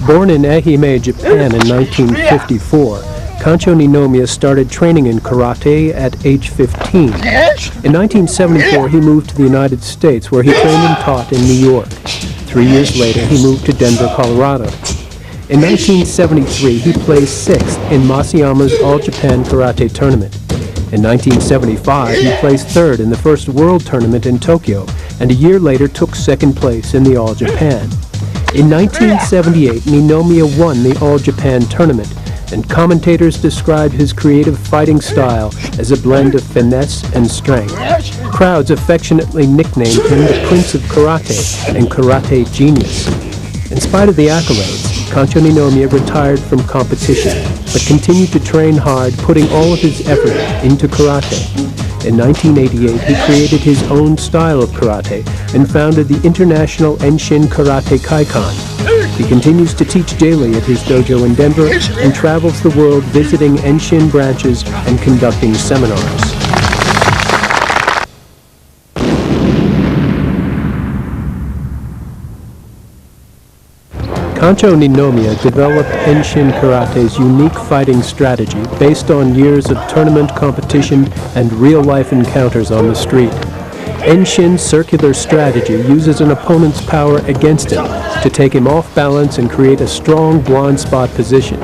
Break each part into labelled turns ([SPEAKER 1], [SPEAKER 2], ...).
[SPEAKER 1] Born in Ehime, Japan in 1954, Kancho Ninomiya started training in karate at age 15. In 1974, he moved to the United States, where he trained and taught in New York. 3 years later, he moved to Denver, Colorado. In 1973, he placed 6th in Masayama's All-Japan Karate Tournament. In 1975, he placed 3rd in the first World Tournament in Tokyo, and a year later took 2nd place in the All-Japan. In 1978, Ninomiya won the All-Japan Tournament, and commentators described his creative fighting style as a blend of finesse and strength. Crowds affectionately nicknamed him the Prince of Karate and Karate Genius. In spite of the accolades, Kancho Ninomiya retired from competition, but continued to train hard, putting all of his effort into karate. In 1988, he created his own style of karate and founded the International Enshin Karate Kaikan. He continues to teach daily at his dojo in Denver and travels the world visiting Enshin branches and conducting seminars. Kancho Ninomiya developed Enshin Karate's unique fighting strategy based on years of tournament competition and real-life encounters on the street. Enshin's circular strategy uses an opponent's power against him to take him off balance and create a strong blind spot position.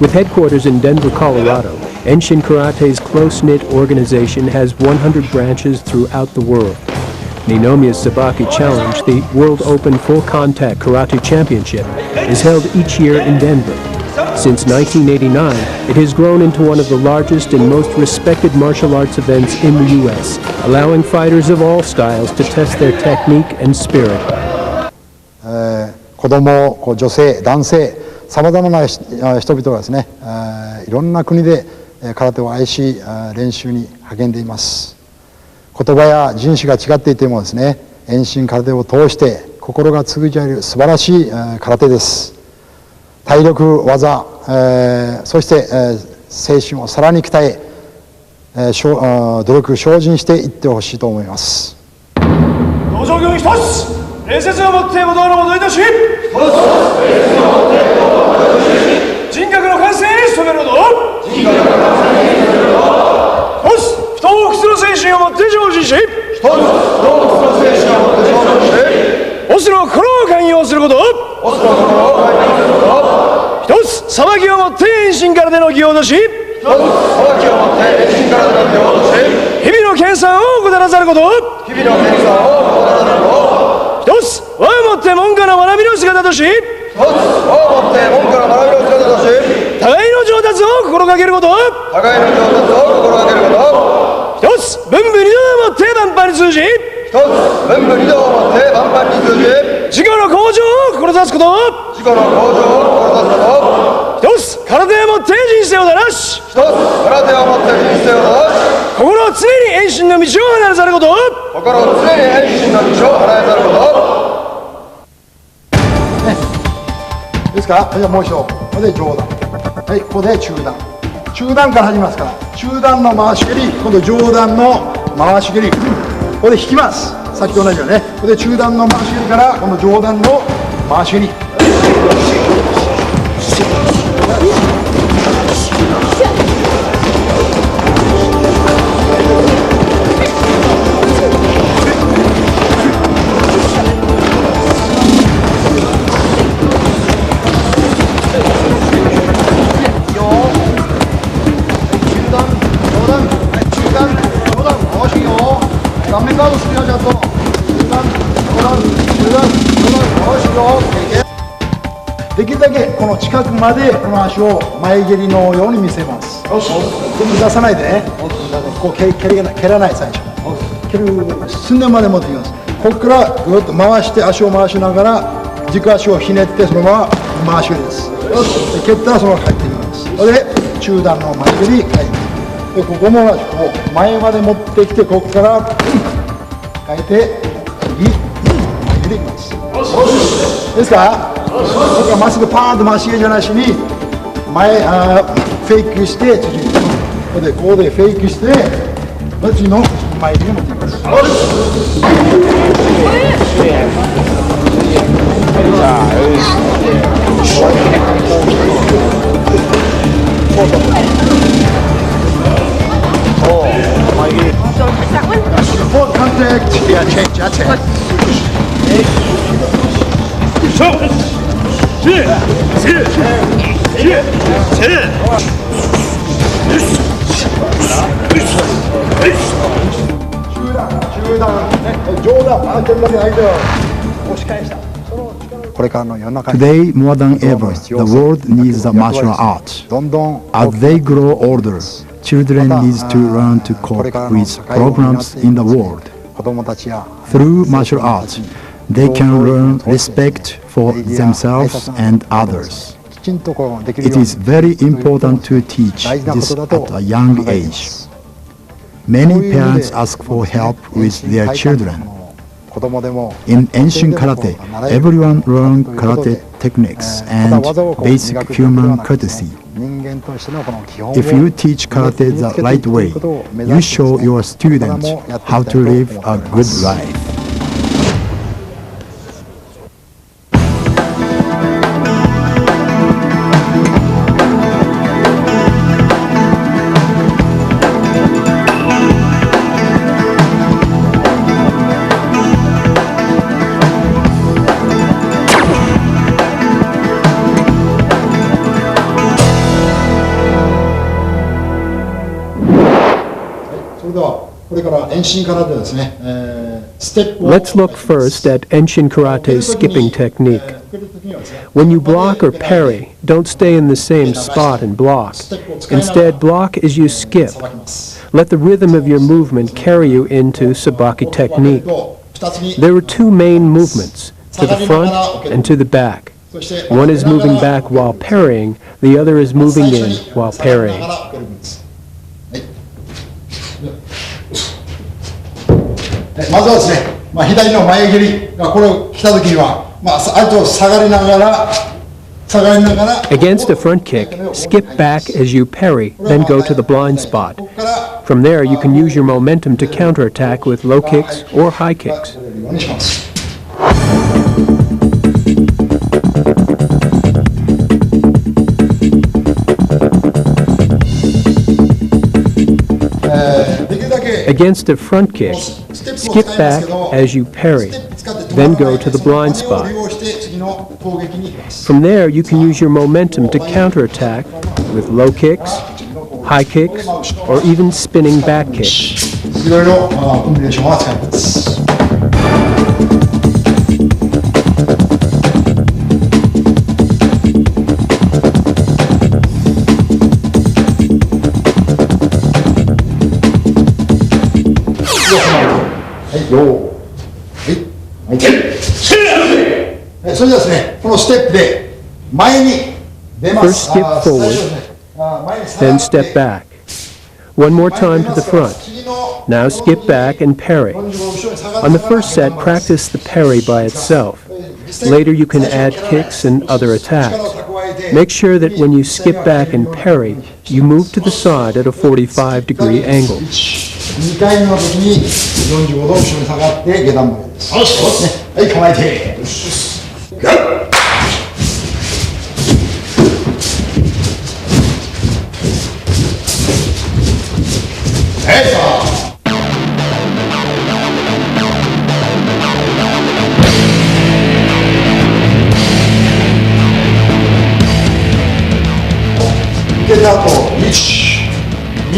[SPEAKER 1] With headquarters in Denver, Colorado, Enshin Karate's close-knit organization has 100 branches throughout the world. Ninomiya's Sabaki Challenge, the World Open Full Contact Karate Championship, is held each year in Denver. Since 1989, it has grown into one of the largest and most respected martial arts events in the U.S., allowing fighters of all styles to test their technique and spirit.
[SPEAKER 2] 子供、女性、男性、さまざまな人々がですね、いろんな国で空手を愛し、練習に励んでいます。言葉や人種が違っていてもですね、遠心空手を通して心が通じ合える素晴らしい空手です。体力、技、そして、精神をさらに鍛え、努力精進していってほしいと思います。
[SPEAKER 3] 道場行儀一つ、礼節をもって戻るものいたし、人格の完成に努めること。人を不屈の精神をもって精進し、オスの心を寛容すること。一つ、裁きをもって遠心からでの義をとし、日々の研鑽を怠らざること。一つ、我をもって門下の学びの姿とし、互いの上達を心がけること。一つ、文武二道をもって万般に通じ、自己の向上を志すこと。一つ、空手をもって人生を正し、心を常に遠心の道を離れざること。
[SPEAKER 2] ですから、もう一度、ここで上段、はい、ここで中段、中段から始めますから、中段の回し蹴り、今度上段の回し蹴り、ここで引きます。さっきと同じよね。で中段の回し蹴りからこの上段の回し蹴り。できるだけこの近くまでこの足を前蹴りのように見せます。全部出さないでね。こう蹴らない最初。蹴る寸前まで持ってきます。ここからぐっと回して足を回しながら軸足をひねってそのまま回し蹴りです。で蹴ったらそのまま帰ってきます。それで中段の前蹴り帰ってでここも同じこう前まで持ってきてここから変えて右前蹴りいきます。ですか？ここからまっすぐパーンと回し蹴りじゃなしに前フェイクして次ここでフェイクして次の前蹴りに持っていきます。Full contact. Yeah, change. That's it.
[SPEAKER 4] Today, more than ever, the world needs the martial arts. As they grow older, children need to learn to cope with problems in the world. Through martial arts, they can learn respect for themselves and others. It is very important to teach this at a young age. Many parents ask for help with their children. In Enshin karate, everyone learns karate techniques and basic human courtesy. If you teach karate the right way, you show your students how to live a good life.
[SPEAKER 1] Let's look first at Enshin Karate's skipping technique. When you block or parry, don't stay in the same spot and block. Instead, block as you skip. Let the rhythm of your movement carry you into sabaki technique. There are two main movements, to the front and to the back. One is moving back while parrying, the other is moving in while parrying.
[SPEAKER 2] まずはですね、左の前蹴りがこれを来た時には、あと下がりながら
[SPEAKER 1] Against a front kick, skip back as you parry, then go to the blind spot. From there, you can use your momentum to counterattack with low kicks or high kicks. Against a front kick, skip back as you parry, then go to the blind spot. From there, you can use your momentum to counterattack with low kicks, high kicks, or even spinning back kicks. First skip forward, then step back. One more time to the front. Now skip back and parry. On the first set, practice the parry by itself. Later you can add kicks and other attacks. Make sure that when you skip back and parry, you move to the side at a 45-degree angle.
[SPEAKER 2] 2回の時に45度後ろに下がって下段曲げです。はい、構えて。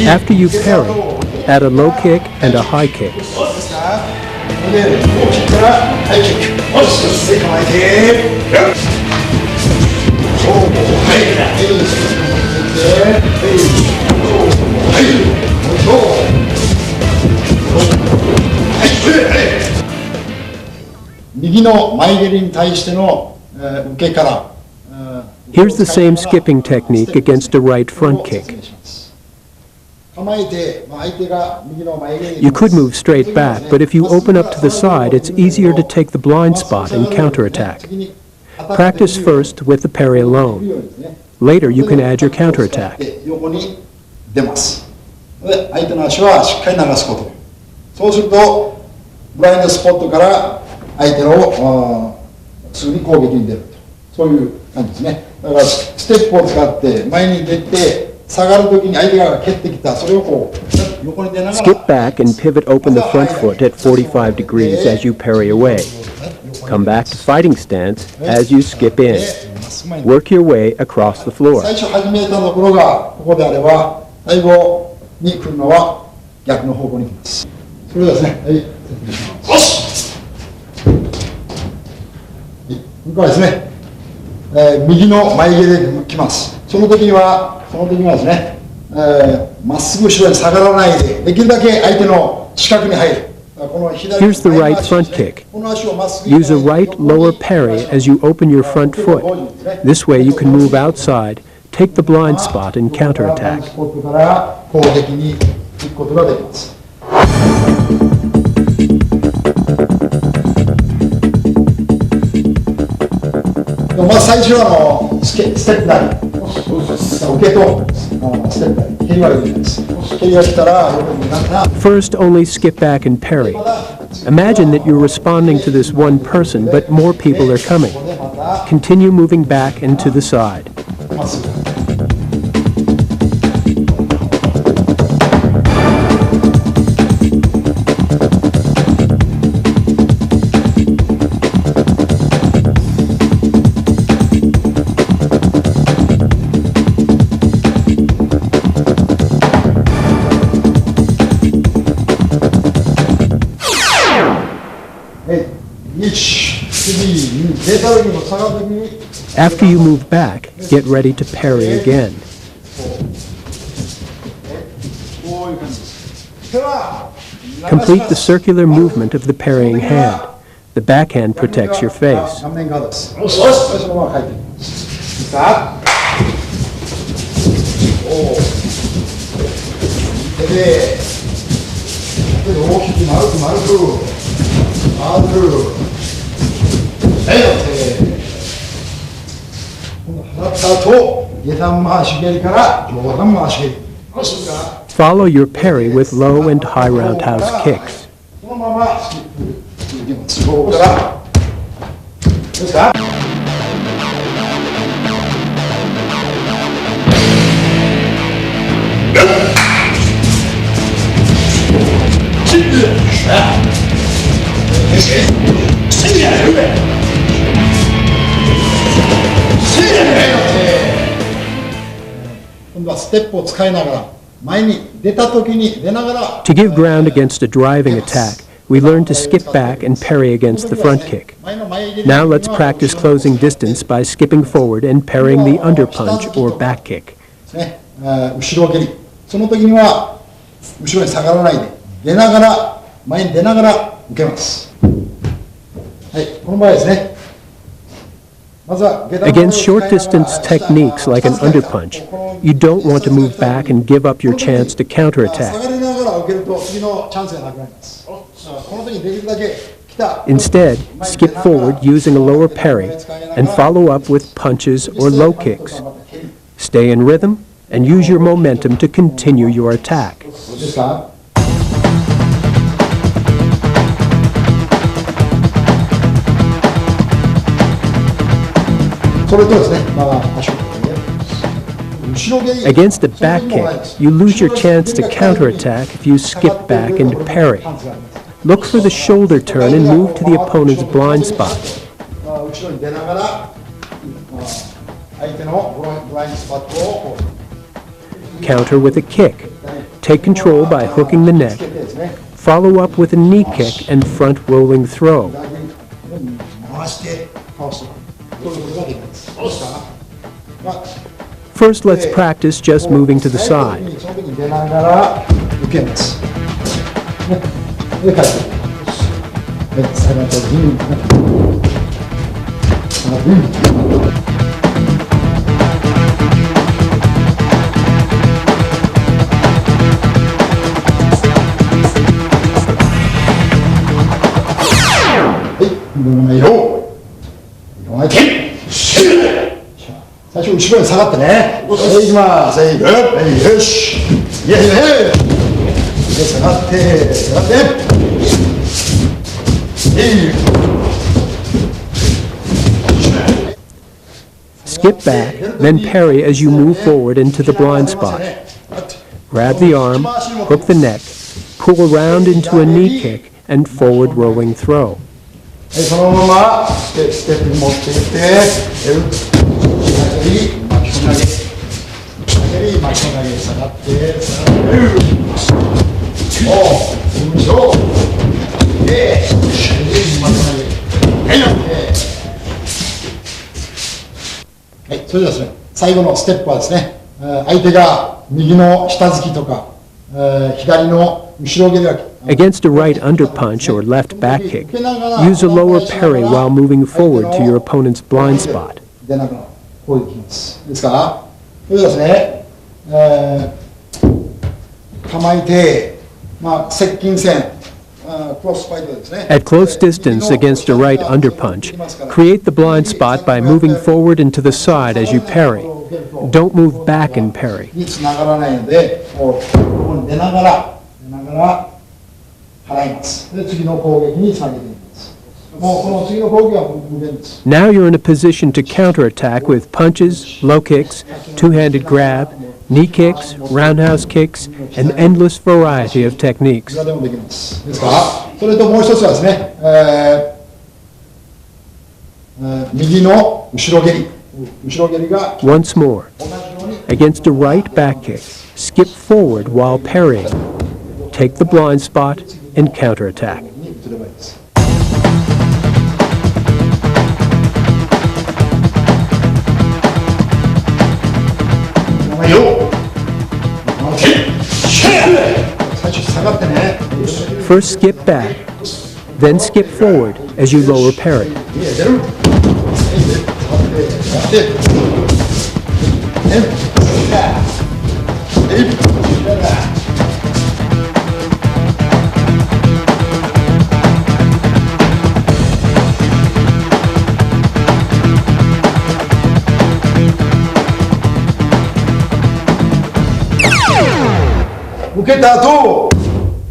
[SPEAKER 1] After you parry, add a low kick and a high kick. Here's the same skipping technique against a right front kick. You could move straight back, but if you open up to the side, it's easier to take the blind spot and counterattack. Practice first with the parry alone. Later, you can add your counterattack. Skip back and pivot open the front foot at 45 degrees as you parry away. Come back to fighting stance as you skip in. Work your way across the floor. Here's the right front kick. Use a right lower parry as you open your front foot. This way you can move outside, take the blind spot, and counterattack. First, only skip back and parry. Imagine that you're responding to this one person, but more people are coming. Continue moving back and to the side. After you move back, get ready to parry again. Complete the circular movement of the parrying hand. The backhand protects your face. Follow your parry with low and high roundhouse kicks. To give ground against a driving attack, we learn to skip back and parry against the front kick. Now let's practice closing distance by skipping forward and parrying the underpunch or back kick. Against short-distance techniques like an underpunch, you don't want to move back and give up your chance to counterattack. Instead, skip forward using a lower parry and follow up with punches or low kicks. Stay in rhythm and use your momentum to continue your attack.
[SPEAKER 2] それとですね、足を
[SPEAKER 1] Against a back kick, you lose your chance to counterattack if you skip back and parry. Look for the shoulder turn and move to the opponent's blind spot.
[SPEAKER 2] 後ろに出ながら相手のブラインドスポットを
[SPEAKER 1] Counter with a kick. Take control by hooking the neck. Follow up with a knee kick and front rolling throw.
[SPEAKER 2] 回して倒すということができます。
[SPEAKER 1] First, let's practice just moving to the side.
[SPEAKER 2] その時に出ながら受けます。で、返していきます。下がって最初後ろに下がってね。いきます。よし。いやいや。下がって下がって。
[SPEAKER 1] Skip back, then parry as you move forward into the blind spot. Grab the arm, hook the neck, pull around into a knee kick, and forward rolling throw.
[SPEAKER 2] そのままステップに持っていって巻き込み投げ巻き込み投げ下がって下がってはい、それではですね、最後のステップはですね、相手が右の下突きとか、左の後ろ蹴りが
[SPEAKER 1] Against a right underpunch or left back kick, use a lower parry while moving forward to your opponent's blind spot.
[SPEAKER 2] 出ながらこういうきます。ですから、それではですね、構えて、接近戦、クロスファイトですね。
[SPEAKER 1] At close distance against a right underpunch, create the blind spot by moving forward and to the side as you parry. Don't move back and parry.
[SPEAKER 2] につながらないので、ここに出ながら払います。で、次の攻撃につなげていきます。もうこの次の攻撃は無限です。
[SPEAKER 1] Now you're in a position to counterattack with punches, low kicks, two-handed grab, knee kicks, roundhouse kicks, an endless variety of techniques.
[SPEAKER 2] いくらでもできます。ですから、それともう一つはですね、右の後ろ蹴りが
[SPEAKER 1] Once more, against a right back kick, skip forward while parrying. Take the blind spot and counterattack.
[SPEAKER 2] に移ればいいです。最初下がってね。
[SPEAKER 1] First skip back, then skip forward as you lower parry.
[SPEAKER 2] 受けた後、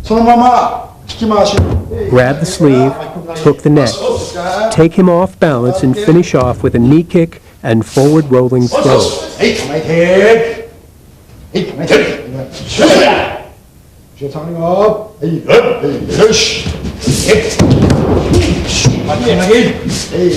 [SPEAKER 2] そのまま引き回し。
[SPEAKER 1] Grab the sleeve, hook the neck. Take him off balance and finish off with a knee kick and forward rolling throw.
[SPEAKER 2] はい、構えて。はい、構えて。後ろ下がりが。はい、よし。巻き投げ。はい。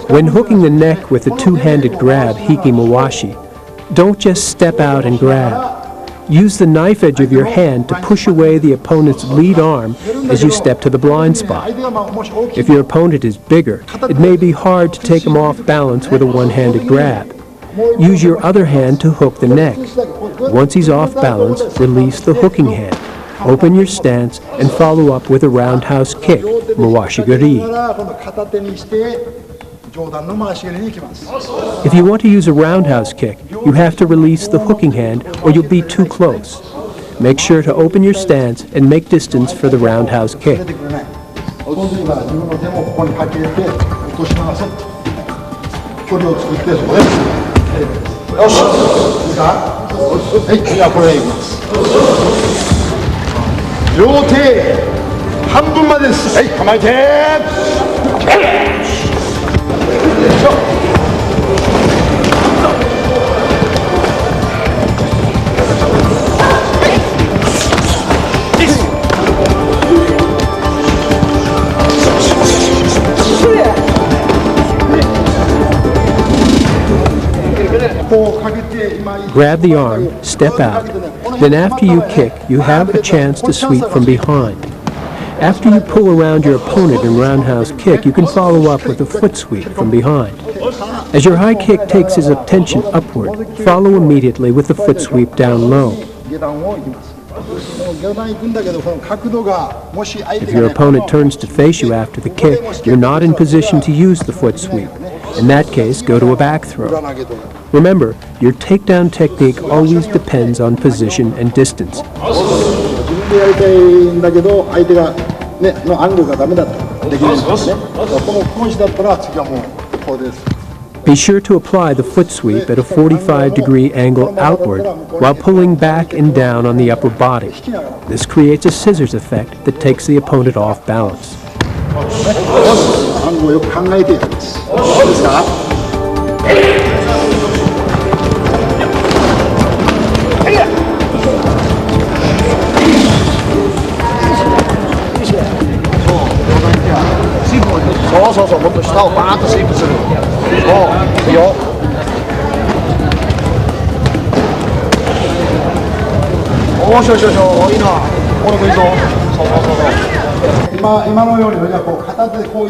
[SPEAKER 1] When hooking the neck with a two-handed grab, hikimawashi, don't just step out and grab. Use the knife edge of your hand to push away the opponent's lead arm as you step to the blind spot. If your opponent is bigger, it may be hard to take him off balance with a one-handed grab. Use your other hand to hook the neck. Once he's off balance, release the hooking hand. Open your stance and follow up with a roundhouse kick, mawashigiri. If you want to use a roundhouse kick, you have to release the hooking hand or you'll be too close. Make sure to open your stance and make distance for the roundhouse kick. Grab the arm, step out. Then after you kick, you have a chance to sweep from behind. After you pull around your opponent in roundhouse kick, you can follow up with a foot sweep from behind. As your high kick takes his attention upward, follow immediately with the foot sweep down low. If your opponent turns to face you after the kick, you're not in position to use the foot sweep. In that case, go to a back throw. Remember, your takedown technique always depends on position and distance. Be sure to apply the foot sweep at a 45-degree angle outward while pulling back and down on the upper body. This creates a scissors effect that takes the opponent off balance.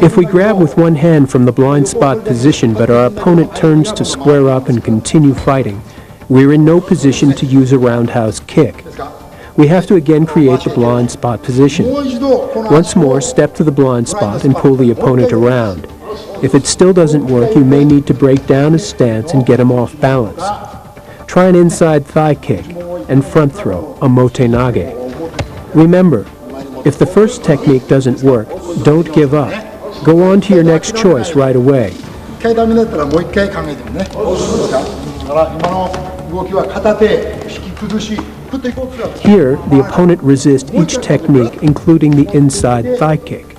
[SPEAKER 1] If we grab with one hand from the blind spot position but our opponent turns to square up and continue fighting, we're in no position to use a roundhouse kick. We have to again create the blind spot position. Once more, step to the blind spot and pull the opponent around. If it still doesn't work, you may need to break down his stance and get him off balance. Try an inside thigh kick and front throw, a motenage. Remember, if the first technique doesn't work, don't give up. Go on to your next choice right away. Here, the opponent resists each technique, including the inside thigh kick.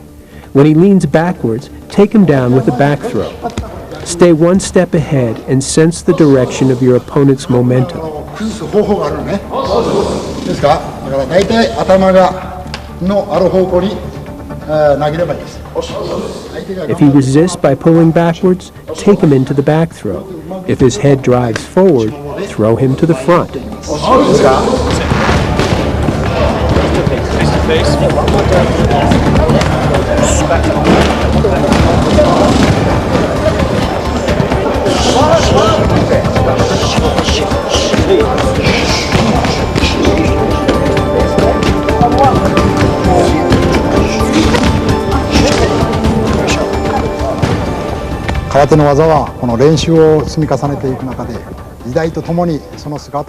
[SPEAKER 1] When he leans backwards, take him down with a back throw. Stay one step ahead and sense the direction of your opponent's momentum. If he resists by pulling backwards, take him into the back throw. If his head drives forward, throw him to the front.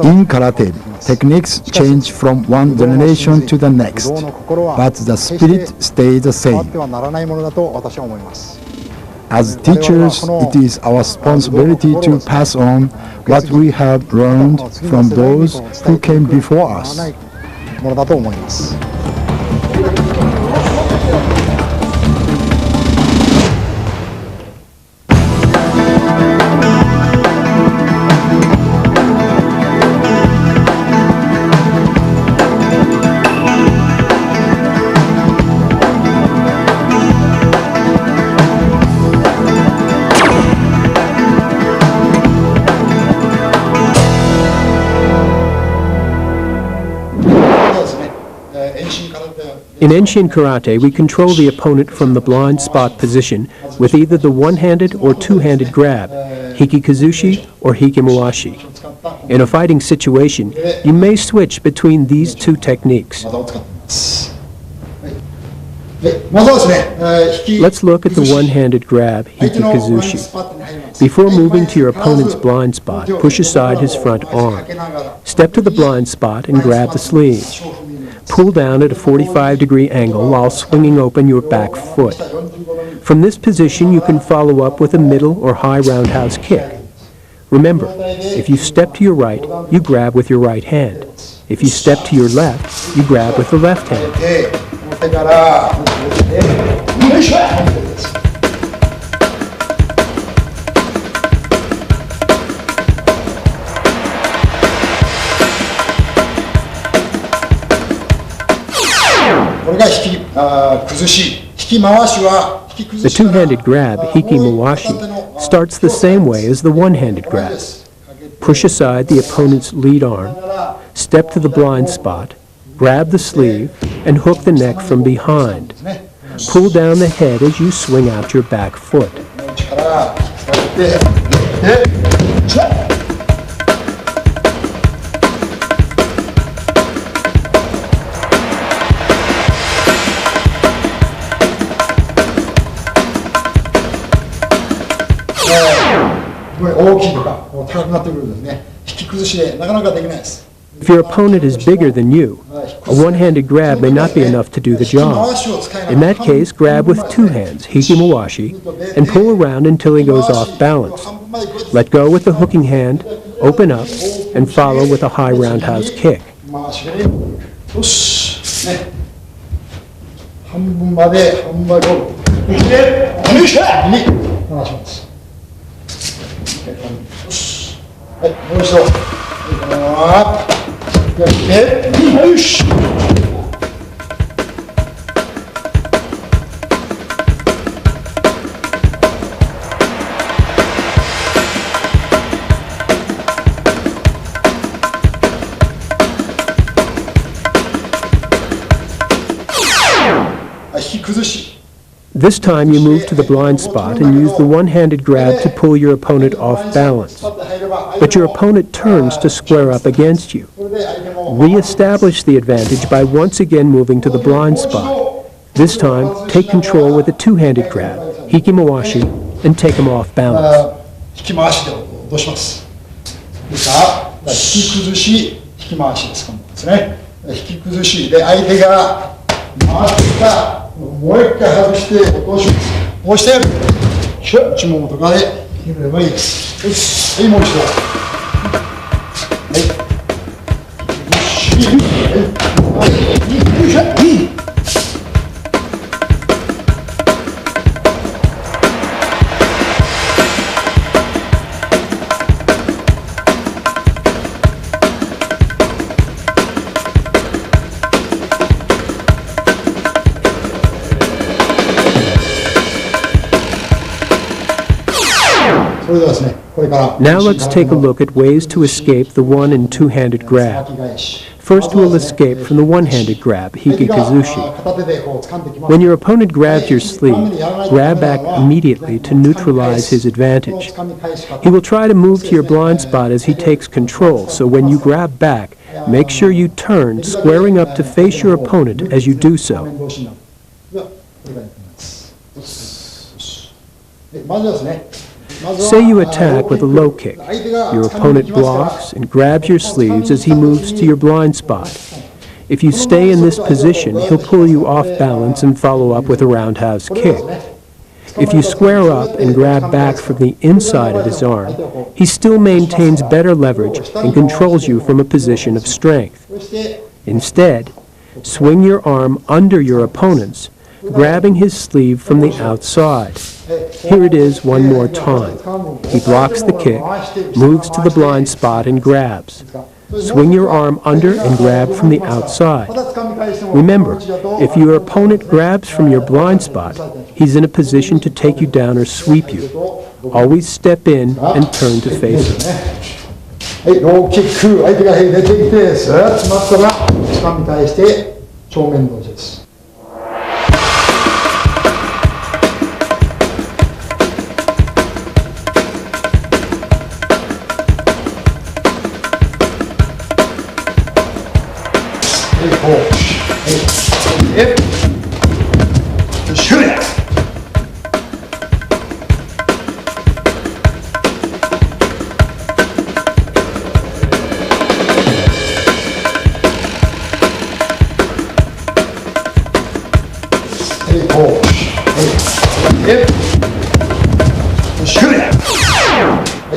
[SPEAKER 4] In karate, techniques change from one generation to the next, but the spirit stays the same. As teachers, it is our responsibility to pass on what we have learned from those who came before us.
[SPEAKER 1] In Enshin karate, we control the opponent from the blind spot position with either the one-handed or two-handed grab, hikikazushi or hikimuashi. In a fighting situation, you may switch between these two techniques. Let's look at the one-handed grab, hikikazushi. Before moving to your opponent's blind spot, push aside his front arm. Step to the blind spot and grab the sleeve. Pull down at a 45-degree angle while swinging open your back foot. From this position, you can follow up with a middle or high roundhouse kick. Remember, if you step to your right, you grab with your right hand. If you step to your left, you grab with the left hand. The two-handed grab, hikimuashi, starts the same way as the one-handed grab. Push aside the opponent's lead arm, step to the blind spot, grab the sleeve, and hook the neck from behind. Pull down the head as you swing out your back foot. If your opponent is bigger than you, a one-handed grab may not be enough to do the job. In that case, grab with two hands, hikimuashi, and pull around until he goes off balance. Let go with the hooking hand, open up, and follow with a high roundhouse kick. This time you move to the blind spot and use the one-handed grab to pull your opponent off balance. But your opponent turns to square up against you. Re-establish the advantage by once again moving to the blind spot. This time, take control with a two-handed grab, hikimuashi, and take him off balance. Now let's take a look at ways to escape the one- and two-handed grab. First, we'll escape from the one-handed grab, hikikazushi. When your opponent grabs your sleeve, grab back immediately to neutralize his advantage. He will try to move to your blind spot as he takes control, so when you grab back, make sure you turn, squaring up to face your opponent as you do so. Say you attack with a low kick. Your opponent blocks and grabs your sleeves as he moves to your blind spot. If you stay in this position, he'll pull you off balance and follow up with a roundhouse kick. If you square up and grab back from the inside of his arm, he still maintains better leverage and controls you from a position of strength. Instead, swing your arm under your opponent's, grabbing his sleeve from the outside. Here it is one more time. He blocks the kick, moves to the blind spot and grabs. Swing your arm under and grab from the outside. Remember, if your opponent grabs from your blind spot, he's in a position to take you down or sweep you. Always step in and turn to face him.
[SPEAKER 2] ローキック、相手が出てきて、スーッと待ったら、掴み返して、正面同士です。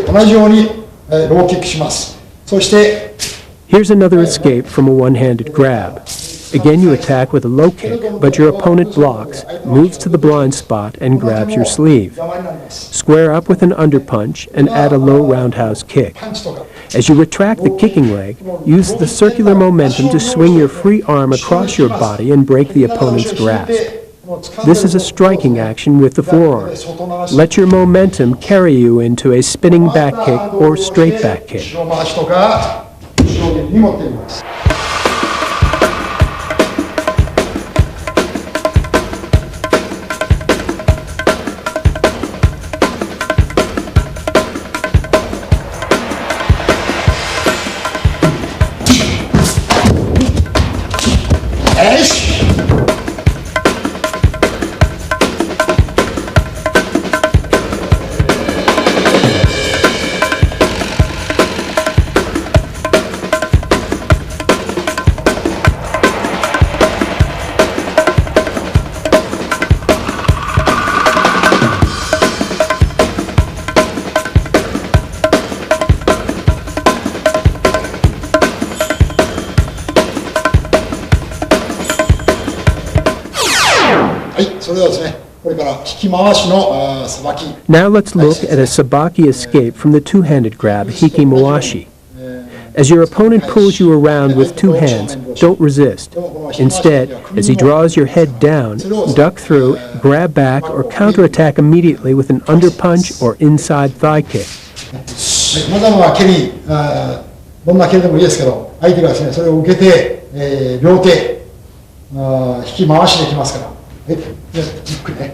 [SPEAKER 2] 同じようにローキックします。そして
[SPEAKER 1] Here's another escape from a one-handed grab. Again, you attack with a low kick, but your opponent blocks, moves to the blind spot, and grabs your sleeve. Square up with an underpunch and add a low roundhouse kick. As you retract the kicking leg, use the circular momentum to swing your free arm across your body and break the opponent's grasp. This is a striking action with the forearm. Let your momentum carry you into a spinning back kick or straight back kick. Now let's look at a sabaki escape from the two-handed grab, hiki-mawashi. As your opponent pulls you around with two hands, don't resist. Instead, as he draws your head down, duck through, grab back, or counterattack immediately with an underpunch or inside thigh kick.
[SPEAKER 2] まだまだ蹴り、どんな蹴りでもいいですけど、相手がですね、それを受けて、両手、引き回しできますから。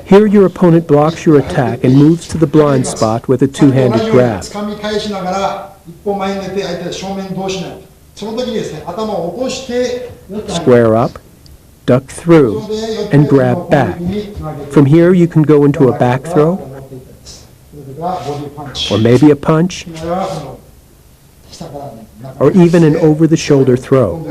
[SPEAKER 1] Here your opponent blocks your attack and moves to the blind spot with a two-handed grab. Square up, duck through, and grab back. From here you can go into a back throw, or maybe a punch, or even an over-the-shoulder throw.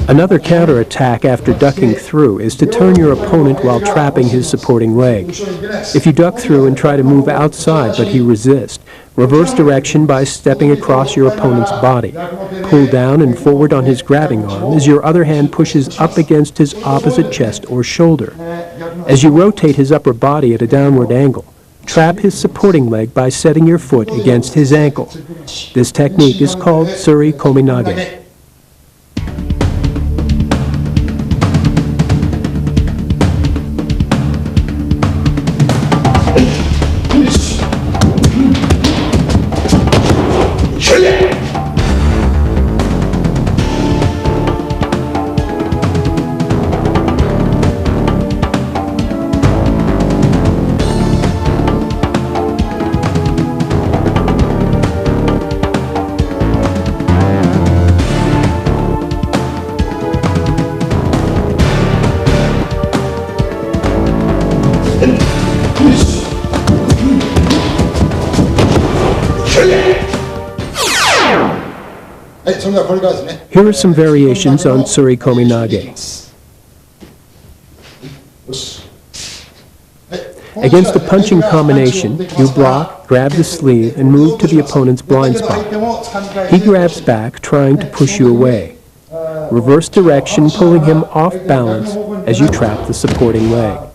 [SPEAKER 1] Another counterattack after ducking through is to turn your opponent while trapping his supporting leg. If you duck through and try to move outside but he resists, reverse direction by stepping across your opponent's body. Pull down and forward on his grabbing arm as your other hand pushes up against his opposite chest or shoulder. As you rotate his upper body at a downward angle, trap his supporting leg by setting your foot against his ankle. This technique is called Suri Kominage. Here are some variations on Suri Kominage. Against a punching combination, you block, grab the sleeve, and move to the opponent's blind spot. He grabs back, trying to push you away. Reverse direction, pulling him off balance as you trap the supporting leg.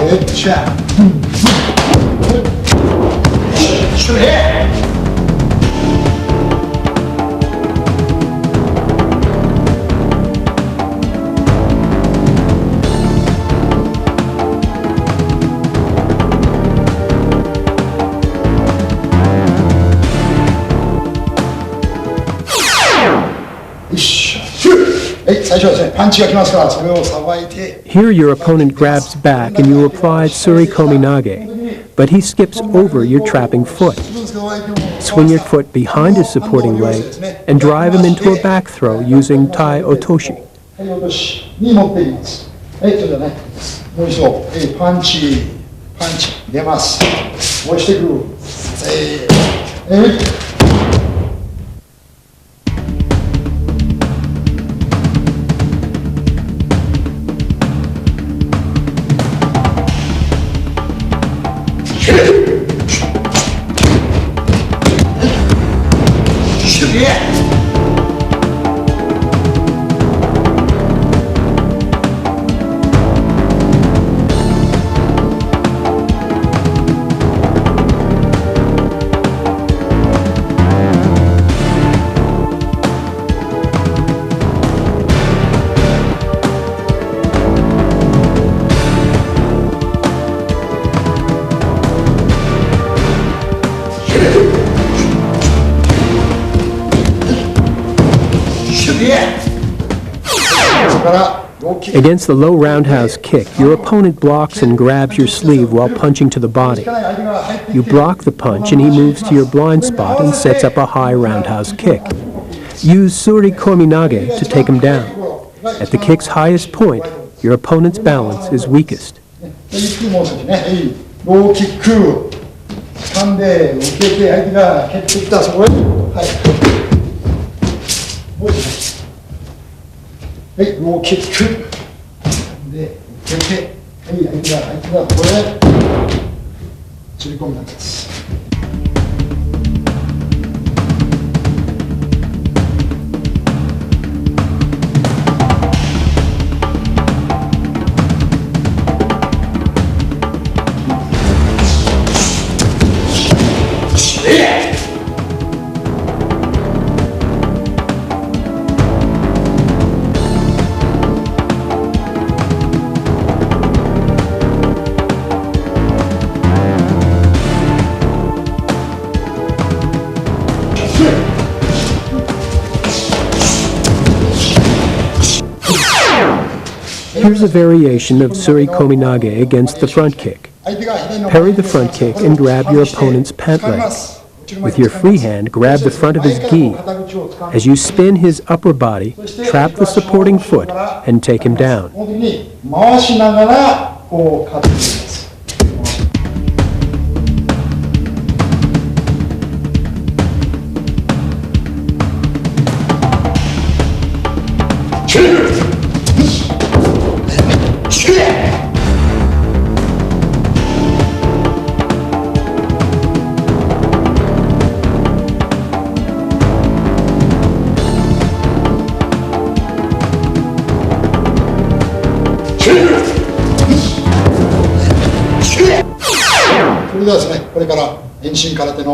[SPEAKER 2] Good job. 最初はですね、パンチが来ますから、それをさばいて、
[SPEAKER 1] Here your opponent grabs back and you apply surikominage, but he skips over your trapping foot. Swing your foot behind his supporting leg and drive him into a back throw using tai otoshi.
[SPEAKER 2] はい、落としに持っていきます。はい、それではね、もう一度、パンチ、出ます。押してくる。
[SPEAKER 1] Against the low roundhouse kick, your opponent blocks and grabs your sleeve while punching to the body. You block the punch and he moves to your blind spot and sets up a high roundhouse kick. Use surikominage to take him down. At the kick's highest point, your opponent's balance is weakest.
[SPEAKER 2] ローキック、掴んで受けて相手が蹴ってきたそこへ、はい、もう一度、はい、ローキック、で受けて、はい、相手がこれで釣り込みなんです。
[SPEAKER 1] Here's a variation of surikominage against the front kick. Parry the front kick and grab your opponent's pant leg. With your free hand, grab the front of his gi. As you spin his upper body, trap the supporting foot and take him down.
[SPEAKER 2] 回しながらこうカットします。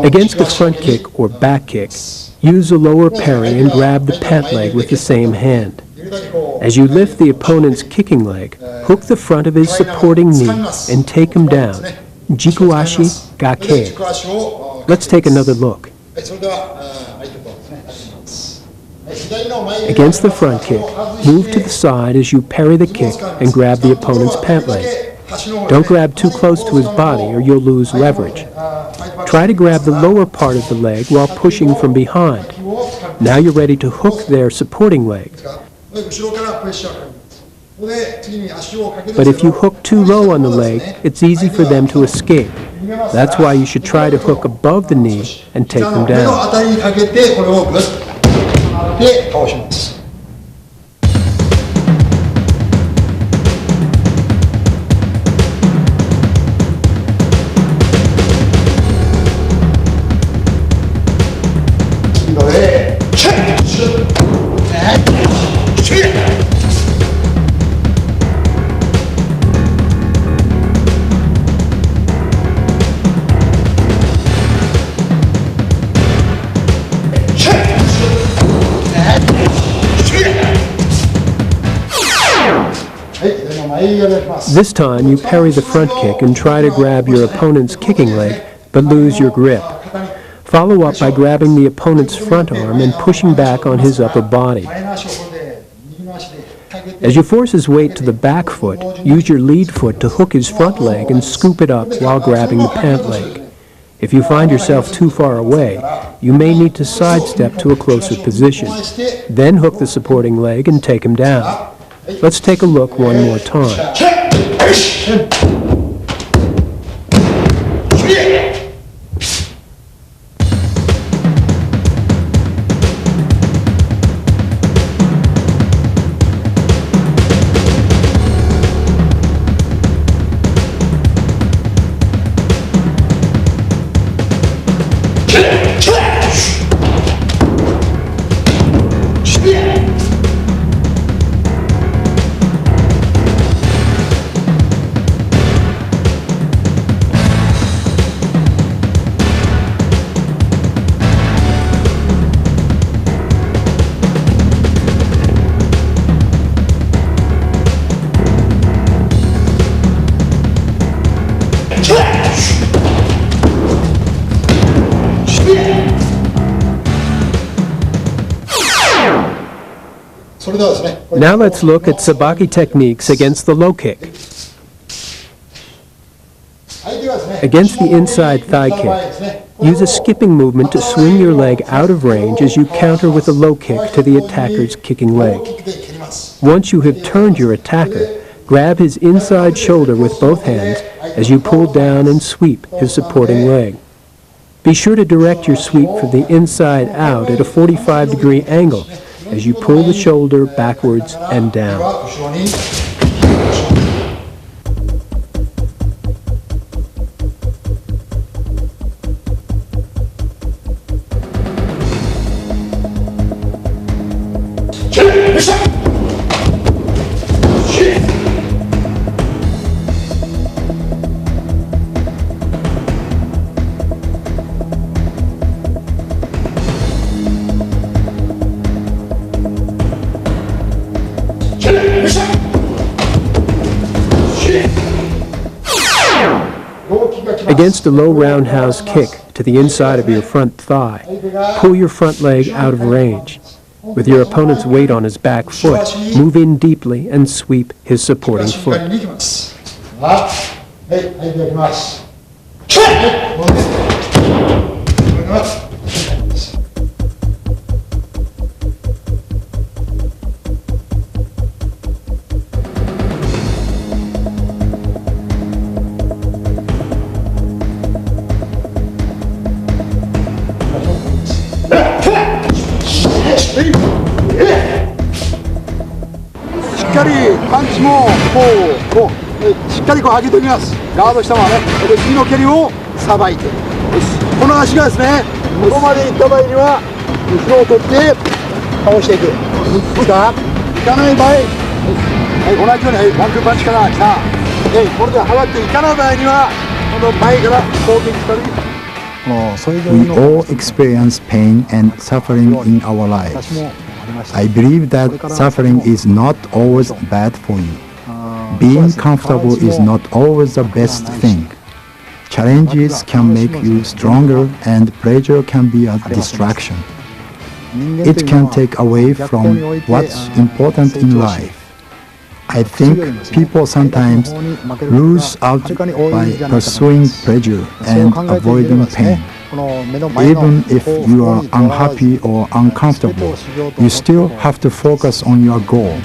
[SPEAKER 1] Against the front kick or back kick, use a lower parry and grab the pant leg with the same hand. As you lift the opponent's kicking leg, hook the front of his supporting knee and take him down. Jikuashi gake. Let's take another look. Against the front kick, move to the side as you parry the kick and grab the opponent's pant leg. Don't grab too close to his body or you'll lose leverage. Try to grab the lower part of the leg while pushing from behind. Now you're ready to hook their supporting leg. But if you hook too low on the leg, it's easy for them to escape. That's why you should try to hook above the knee and take them down. This time, you parry the front kick and try to grab your opponent's kicking leg, but lose your grip. Follow up by grabbing the opponent's front arm and pushing back on his upper body. As you force his weight to the back foot, use your lead foot to hook his front leg and scoop it up while grabbing the pant leg. If you find yourself too far away, you may need to sidestep to a closer position. Then hook the supporting leg and take him down. Let's take a look one more time. Now let's look at sabaki techniques against the low kick. Against the inside thigh kick, use a skipping movement to swing your leg out of range as you counter with a low kick to the attacker's kicking leg. Once you have turned your attacker, grab his inside shoulder with both hands as you pull down and sweep his supporting leg. Be sure to direct your sweep from the inside out at a 45-degree angle as you pull the shoulder backwards and down. Against a low roundhouse kick to the inside of your front thigh, pull your front leg out of range. With your opponent's weight on his back foot, move in deeply and sweep his supporting foot.
[SPEAKER 4] We all experience pain and suffering in our lives. I believe that suffering is not always bad for you. Being comfortable is not always the best thing. Challenges can make you stronger and pleasure can be a distraction. It can take away from what's important in life. I think people sometimes lose out by pursuing pleasure and avoiding pain. Even if you are unhappy or uncomfortable, you still have to focus on your goal.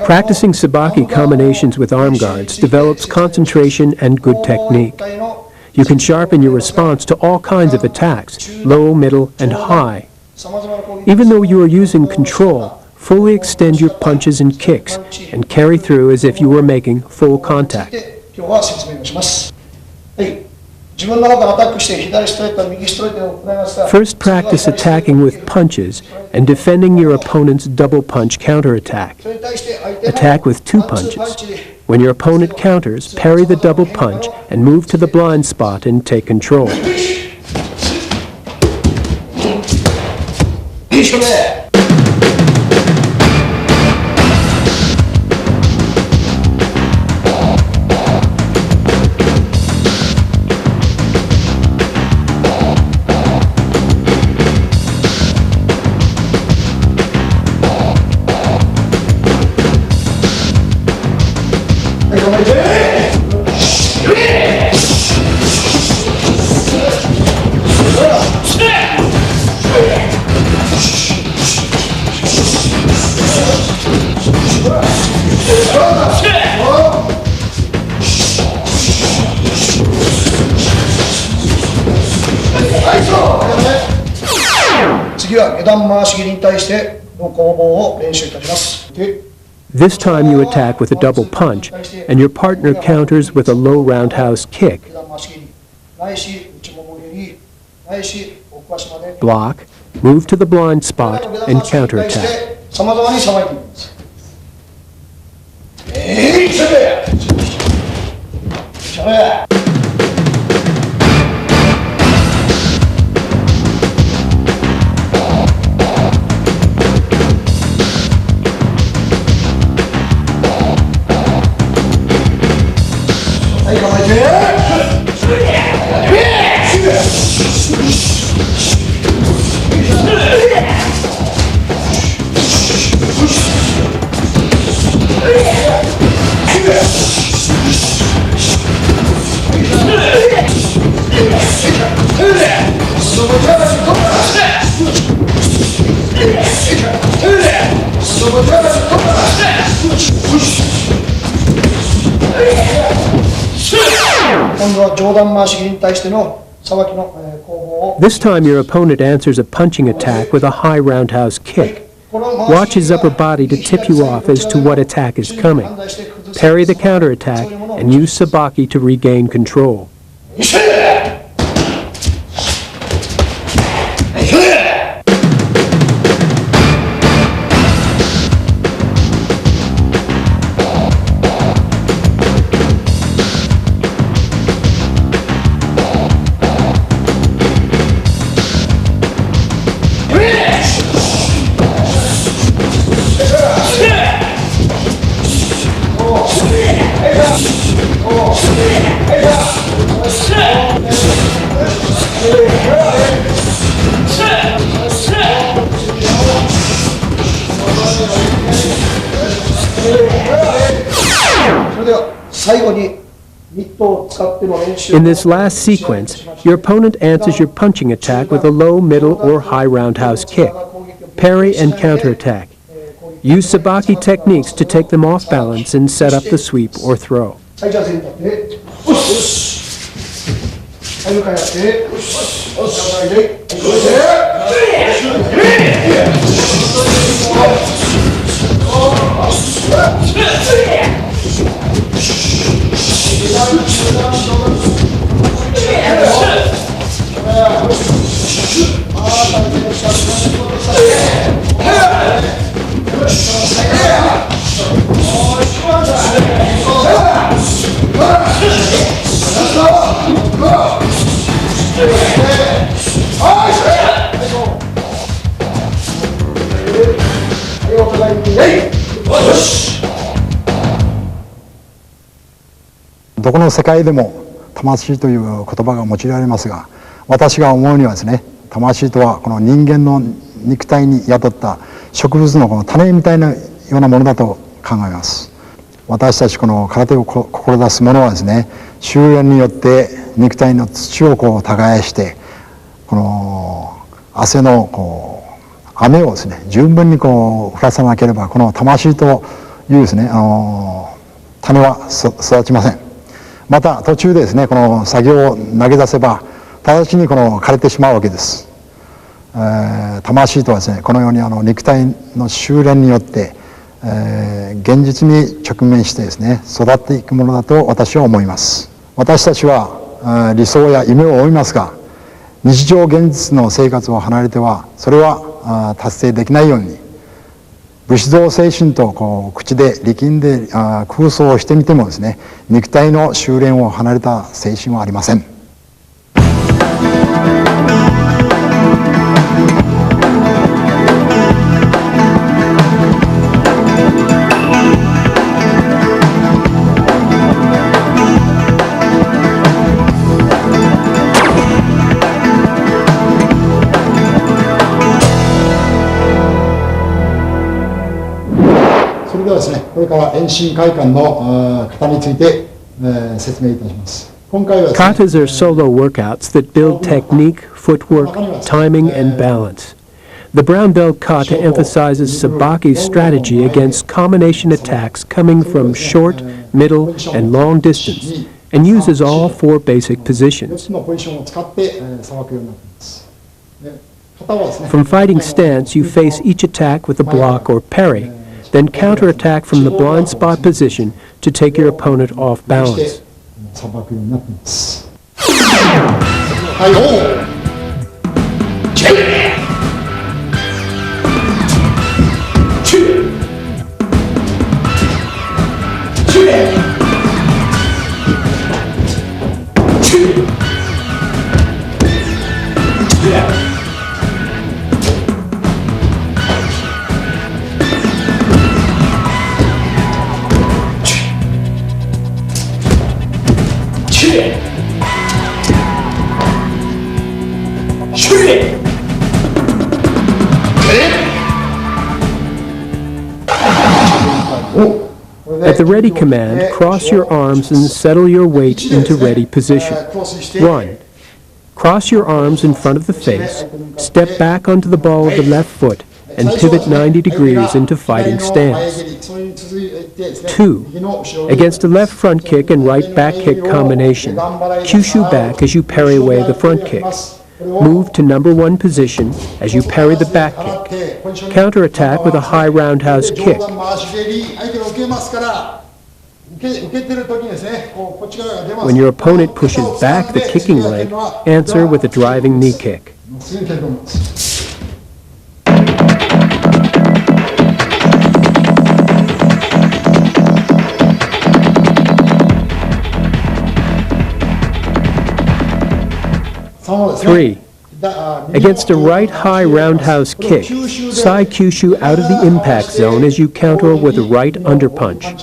[SPEAKER 1] Practicing sabaki combinations with arm guards develops concentration and good technique. You can sharpen your response to all kinds of attacks, low, middle, and high. Even though you are using control, fully extend your punches and kicks and carry through as if you were making full contact.
[SPEAKER 5] 自分の方からアタックして左ストレート、右ストレートを行いますが、
[SPEAKER 1] First, practice attacking with punches and defending your opponent's double punch counterattack.
[SPEAKER 5] それに対して相手の
[SPEAKER 1] Attack with two
[SPEAKER 5] ワンツー
[SPEAKER 1] punches.
[SPEAKER 5] パンチで
[SPEAKER 1] When your opponent counters, parry the double punch and move to the blind spot and take control.
[SPEAKER 5] いい人ね。次は下段回し切りに対しての攻防を練習いたします。
[SPEAKER 1] This time you attack with a double punch, and your partner counters with a low roundhouse kick.
[SPEAKER 5] 下段回し切りないし内もも蹴りないし奥足まで
[SPEAKER 1] Block, move to the blind spot, and counterattack.
[SPEAKER 5] さまざまにさばいていきます。攻め攻めはい構えて今度は上段回し切りに対してのさばきの攻防を
[SPEAKER 1] This time your opponent answers a punching attack with a high roundhouse kick. Watch his upper body to tip you off as to what attack is coming. Parry the counterattack and use sabaki to regain control. In this last sequence, your opponent answers your punching attack with a low, middle, or high roundhouse kick. Parry and counterattack. Use sabaki techniques to take them off balance and set up the sweep or throw.
[SPEAKER 5] はい、じゃあ全部立って、よし。はい、向かいやって、よし。よし、はい、で、
[SPEAKER 2] どこの世界でも魂という言葉が用いられますが、私が思うにはですね、魂とはこの人間の肉体に宿った植物のこの種みたいなようなものだと考えます。私たちこの空手を志す者はですね、修練によって肉体の土を耕してこの汗の雨をですね十分に降らさなければこの魂というですね種は育ちません。また途中でですねこの作業を投げ出せば直ちに枯れてしまうわけです。魂とはですねこのように肉体の修練によって現実に直面してですね育っていくものだと私は思います。私たちは理想や夢を追いますが、日常現実の生活を離れてはそれは達成できないように、武士道精神と口で力んで空想をしてみてもですね、肉体の修練を離れた精神はありません。それではですね、これから遠心会館の型について説明いたします。今回はですね、
[SPEAKER 1] Katas are solo workouts that build technique, footwork, timing, and balance. The brown belt kata emphasizes Sabaki's strategy against combination attacks coming from short, middle, and long distance, and uses all 4 basic
[SPEAKER 2] 4
[SPEAKER 1] positions.
[SPEAKER 2] つのポジションを使ってさばくようになっています。型はですね、
[SPEAKER 1] From fighting stance, you face each attack with a block or parry, then counterattack from the blind spot position to take your opponent off balance.
[SPEAKER 2] さばくようになっています。はい、おー、チェイ、チェイ、チェイ、チェイ、
[SPEAKER 1] At the ready command, cross your arms and settle your weight into ready position. 1. Cross your arms in front of the face, step back onto the ball of the left foot, and pivot 90 degrees into fighting stance. 2. Against a left front kick and right back kick combination, kyushu back as you parry away the front kick. Move to number 1 position as you parry the back kick. Counterattack with a high roundhouse kick. When your opponent pushes back the kicking leg, answer with a driving knee kick. 3. Against a right high roundhouse kick, side kyushu out of the impact zone as you counter with a right underpunch.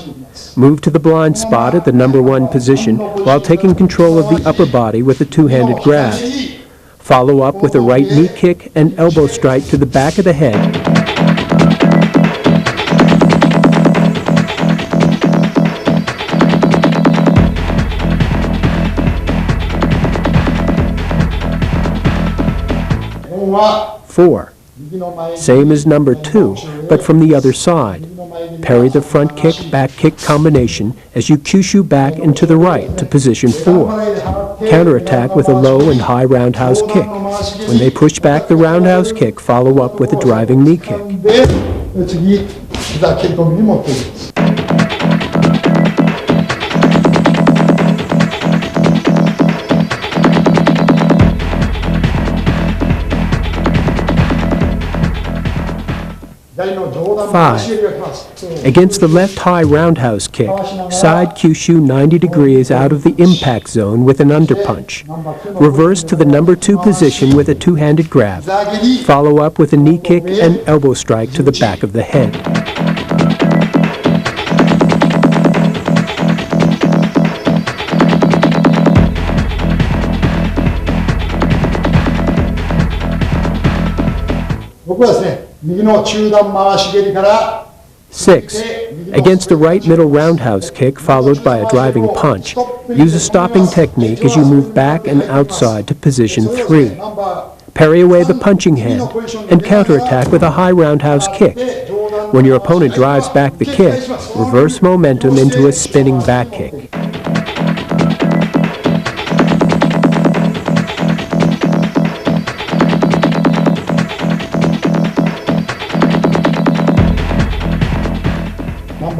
[SPEAKER 1] Move to the blind spot at the number 1 position while taking control of the upper body with a 2-handed grab. Follow up with a right knee kick and elbow strike to the back of the head. Four. Same as number 2, but from the other side. Parry the front kick, back kick combination as you kyushu back into the right to position 4. Counterattack with a low and high roundhouse kick. When they push back the roundhouse kick, follow up with a driving knee kick. 5. Against the left high roundhouse kick, side kyushu 90 degrees out of the impact zone with an underpunch. Reverse to the number 2 position with a 2-handed grab. Follow up with a knee kick and elbow strike to the back of the head. 6. Against a right middle roundhouse kick followed by a driving punch, use a stopping technique as you move back and outside to position 3. Parry away the punching hand and counterattack with a high roundhouse kick. When your opponent drives back the kick, reverse momentum into a spinning back kick.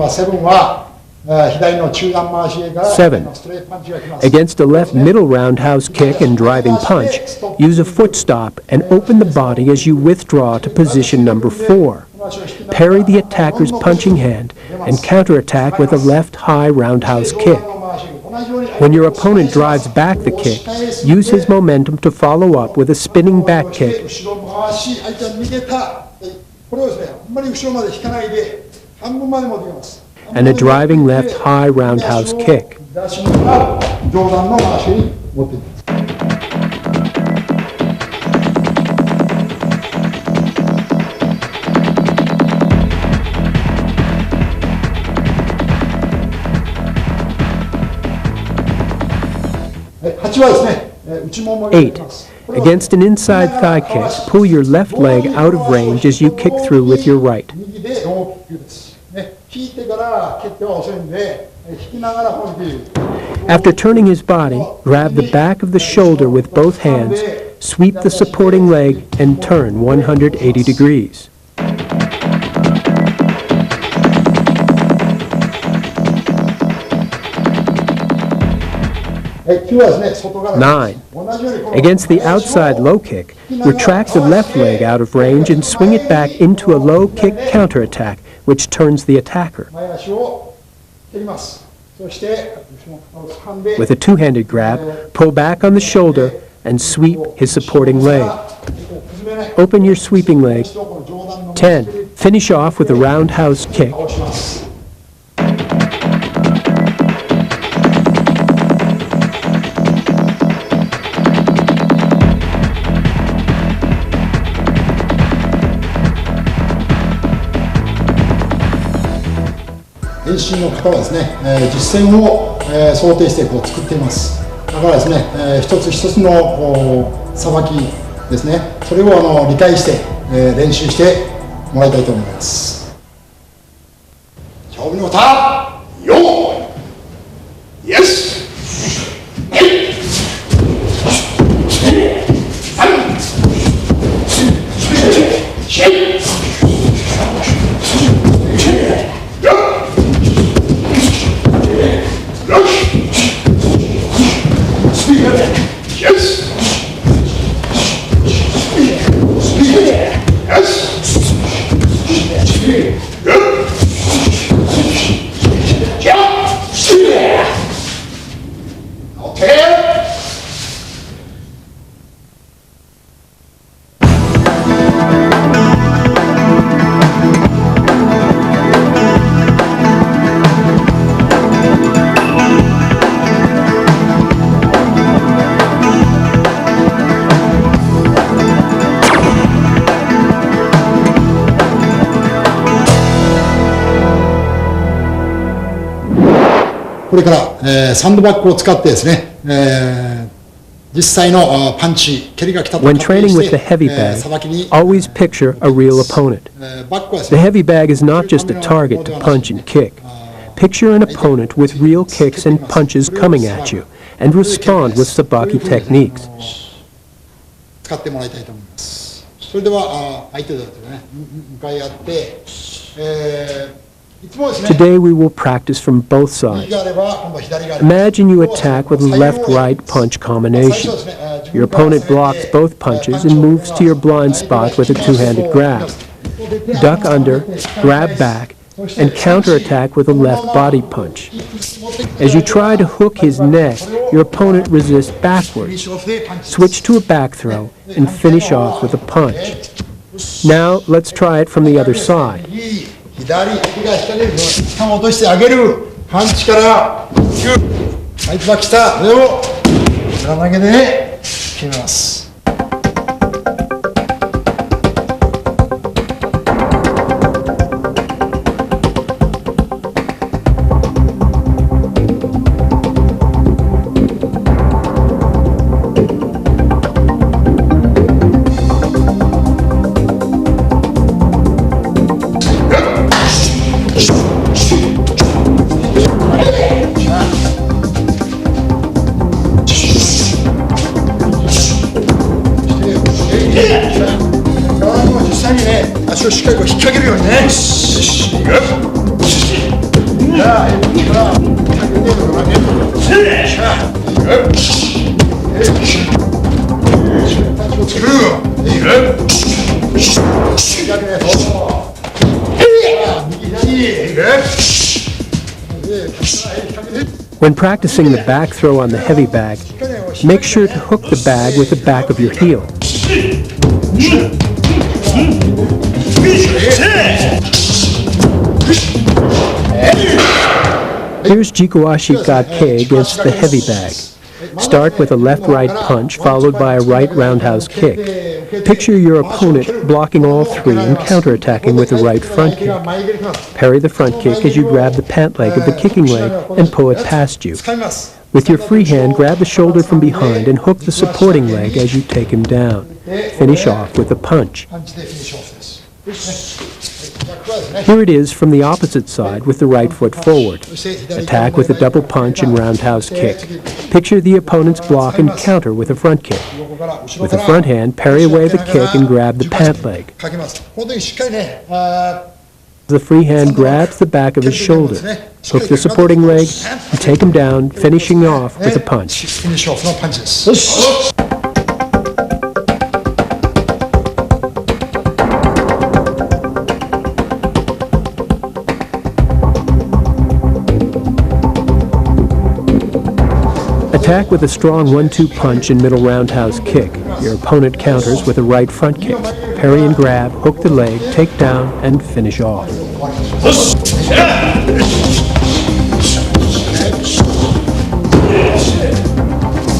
[SPEAKER 1] 7は
[SPEAKER 2] 左の中段回しから
[SPEAKER 1] 7.
[SPEAKER 2] ストレートパンチが来ます。
[SPEAKER 1] Against a left middle roundhouse kick and driving punch, use a foot stop and open the body as you withdraw to position number 4. Parry the attacker's punching hand and counterattack with a left high roundhouse kick. When your opponent drives back the kick, use his momentum to follow up with a spinning back kick.
[SPEAKER 2] 後ろ回し、相手は逃げた。これをですね、あんまり後ろまで引かないで、半分まで持ってきます。
[SPEAKER 1] And a driving left high roundhouse kick.
[SPEAKER 2] 出しながら上段の回しに持っていきます。8はですね、内ももを入れています。
[SPEAKER 1] 8. Against an inside thigh kick, pull your left leg out of range as you kick through with your right.
[SPEAKER 2] 右でローキックです。ね、引いてから蹴っては遅いんで、引きながらポジティブ。
[SPEAKER 1] After turning his body, grab the back of the shoulder with both hands, sweep the supporting leg, and turn 180 degrees.
[SPEAKER 2] 9はですね、外側。
[SPEAKER 1] 9. Against the outside low kick, retract the left leg out of range and swing it back into a low kick counterattack, which turns the attacker.
[SPEAKER 2] 前足を蹴ります。そして後ろの肩を掴んで
[SPEAKER 1] With a two-handed grab, pull back on the shoulder and sweep his supporting leg.
[SPEAKER 2] 崩めない。
[SPEAKER 1] Open your sweeping leg.
[SPEAKER 2] この上段の
[SPEAKER 1] 10. Finish off with a roundhouse kick.
[SPEAKER 2] 倒します。 遠心の方はですね、実戦を、想定してこう作っています。だからですね、一つ一つのさばきですね、それを理解して、練習してもらいたいと思います。勝負の歌、よー、イエス。これから、サンドバッグを使ってですね、実際のパンチ、蹴りが来たと
[SPEAKER 1] When
[SPEAKER 2] 仮定
[SPEAKER 1] training
[SPEAKER 2] し
[SPEAKER 1] with the
[SPEAKER 2] て、
[SPEAKER 1] heavy bag,
[SPEAKER 2] さばきに
[SPEAKER 1] always picture a real opponent.
[SPEAKER 2] バッグはです
[SPEAKER 1] The
[SPEAKER 2] ね、
[SPEAKER 1] heavy bag is not just a target to punch and kick. Picture an opponent with real kicks and punches coming at you, and respond with sabaki techniques.
[SPEAKER 2] 使ってもらいたいと思います。それでは相手とね、向かい合って、いつもですね、
[SPEAKER 1] Today we will practice from both
[SPEAKER 2] 右
[SPEAKER 1] sides.
[SPEAKER 2] があれば今度は左があります。
[SPEAKER 1] Imagine you attack with a left-right punch combination. Your opponent blocks both punches and moves to your blind spot with a two-handed grab. Duck under, grab back, and counterattack with a left body punch. As you try to hook his neck, your opponent resists backwards. Switch to a back throw and finish off with a punch. Now let's try it from the other side.
[SPEAKER 2] 左、東から一旦落としてあげる。パンチから相手が来た。それを裏投げで決めます。足をしっかりこう引っ掛けるようにね。よし。
[SPEAKER 1] When practicing the back throw on the heavy bag, make sure to hook the bag with the back of your heel. Here's Jikuashi Gake against the heavy bag. Start with a left-right punch followed by a right roundhouse kick. Picture your opponent blocking all three and counterattacking with a right front kick. Parry the front kick as you grab the pant leg of the kicking leg and pull it past you. With your free hand, grab the shoulder from behind and hook the supporting leg as you take him down. Finish off with a punch. Here it is from the opposite side with the right foot forward. Attack with a double punch and roundhouse kick. Picture the opponent's block and counter with a front kick. With the front hand, parry away the kick and grab the pant leg. The free hand grabs the back of his shoulder. Hook the supporting leg and take him down, finishing off with a punch. Attack with a strong 1-2 punch and middle roundhouse kick. Your opponent counters with a right front kick. Parry and grab, hook the leg, take down, and finish off.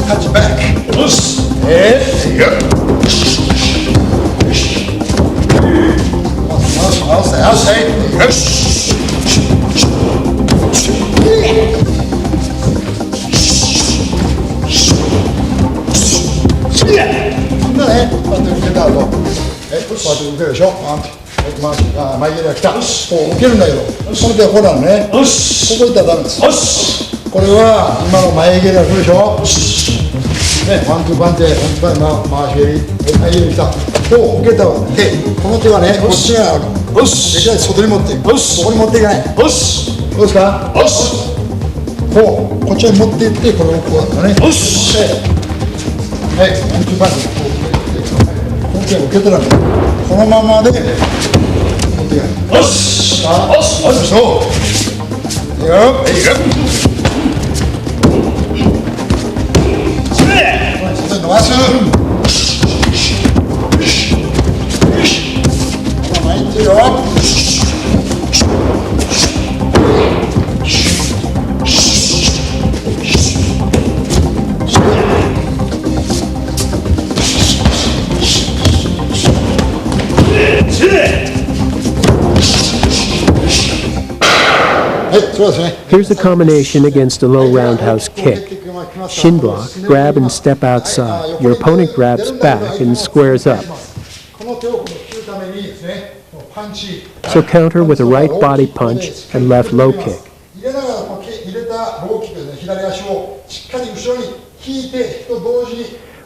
[SPEAKER 5] Touch back.
[SPEAKER 1] Here's a combination against a low roundhouse kick. Shin block, grab and step outside. Your opponent grabs back and squares up. So counter with a right body punch and left low kick.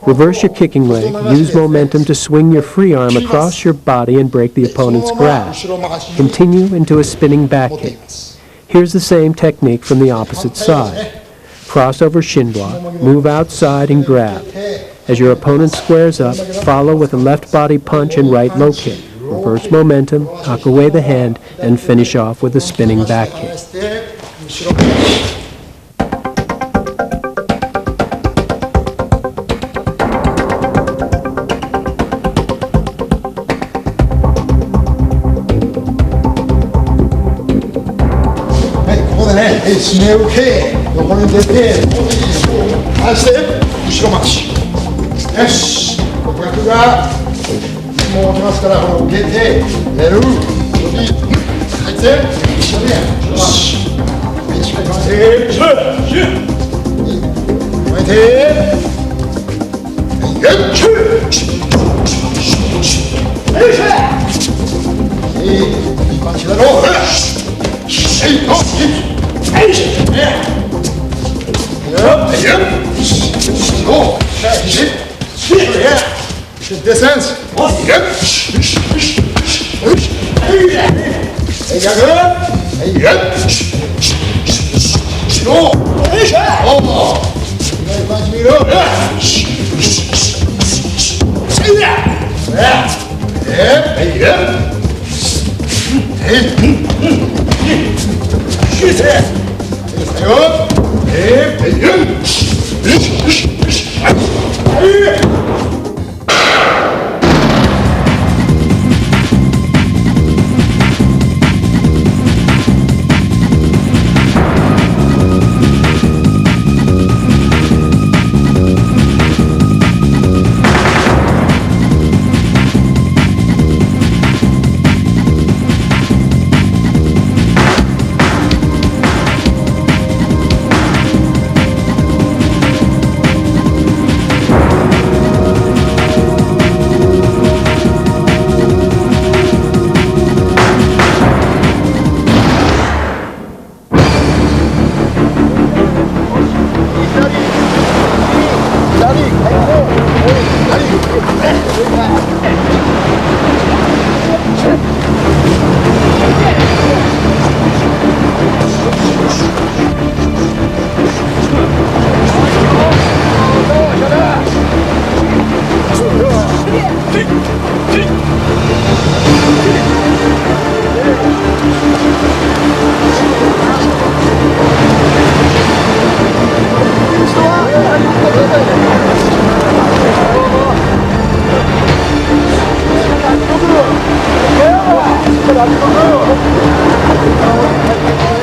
[SPEAKER 1] Reverse your kicking leg, use momentum to swing your free arm across your body and break the opponent's grasp. Continue into a spinning back kick. Here's the same technique from the opposite side. Cross over shin block, move outside and grab. As your opponent squares up, follow with a left body punch and right low kick. Reverse momentum, knock away the hand, and finish off with a spinning back kick.
[SPEAKER 5] Distance.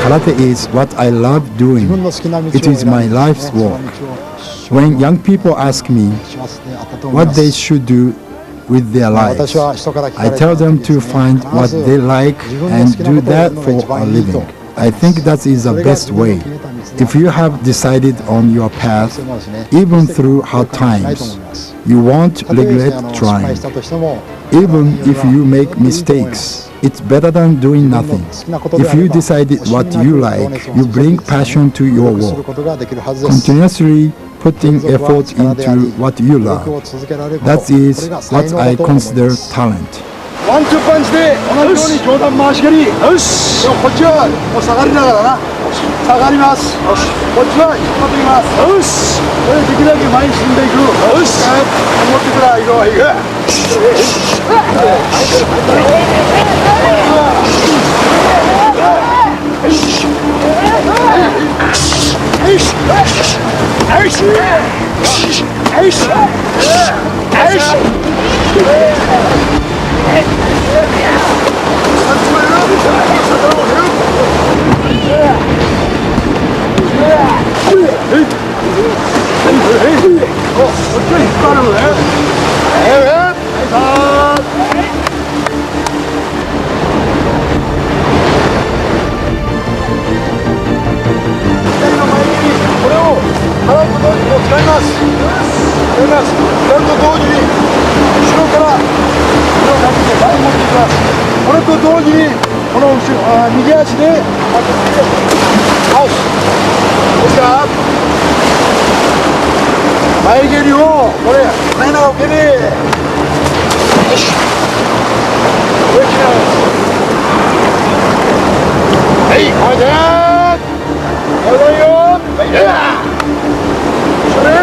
[SPEAKER 4] Karate is what I love doing. It is my life's work. When young people ask me what they should do with their lives, I tell them to find what they like and do that for a living. I think that is the best way. If you have decided on your path, even through hard times, you won't regret trying. Even if you make mistakes, it's better than doing nothing. If you decided what you like, you bring passion to your work, continuously putting effort into what you love. That is what I consider talent.
[SPEAKER 5] ワンツーパンチで同じように上段回し蹴り。よし。でもこっちはもう下がりながらな。下がります。よし。こっちは引っ張ってきます。よし。これできるだけ前に進んでいく。よし。持ってから色がいく。右足で前蹴りをこれ前長受けでよし上切らはいこれでやばいよそれ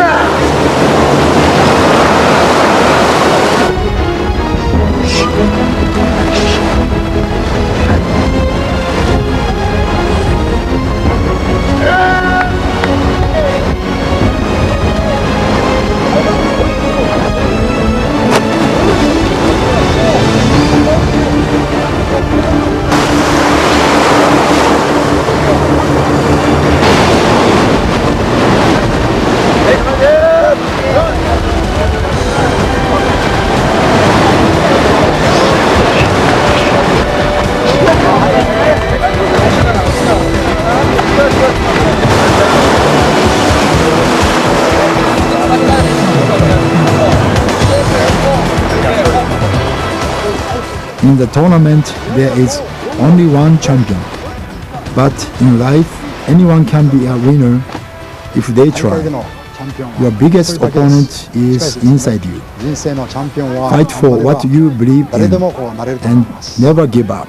[SPEAKER 4] In the tournament, there is only one champion. But in life, anyone can be a winner if they try. Your biggest opponent is inside you. Fight for what you believe in and never give up.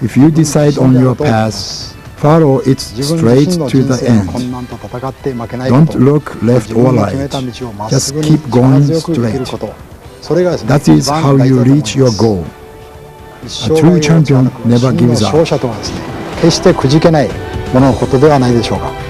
[SPEAKER 4] If you decide on your path, Follow it
[SPEAKER 2] 自分
[SPEAKER 4] straight
[SPEAKER 2] 自身の
[SPEAKER 4] to
[SPEAKER 2] 人
[SPEAKER 4] the
[SPEAKER 2] 生の
[SPEAKER 4] end.
[SPEAKER 2] 困難と戦って負けないこと
[SPEAKER 4] Don't look left
[SPEAKER 2] 自
[SPEAKER 4] or
[SPEAKER 2] 分の決め
[SPEAKER 4] right.
[SPEAKER 2] た道をまっ
[SPEAKER 4] Just
[SPEAKER 2] すぐに
[SPEAKER 4] keep going
[SPEAKER 2] 力強く生きることそれがですね
[SPEAKER 4] That is
[SPEAKER 2] 一番
[SPEAKER 4] how
[SPEAKER 2] 大事
[SPEAKER 4] you
[SPEAKER 2] だと思い
[SPEAKER 4] reach
[SPEAKER 2] ま
[SPEAKER 4] your
[SPEAKER 2] す
[SPEAKER 4] goal.
[SPEAKER 2] 一
[SPEAKER 4] A
[SPEAKER 2] 生
[SPEAKER 4] true
[SPEAKER 2] 涯を
[SPEAKER 4] champion
[SPEAKER 2] 貫く
[SPEAKER 4] never
[SPEAKER 2] 真の
[SPEAKER 4] gives up.
[SPEAKER 2] 勝者とはですね決してくじけないもののことではないでしょうか。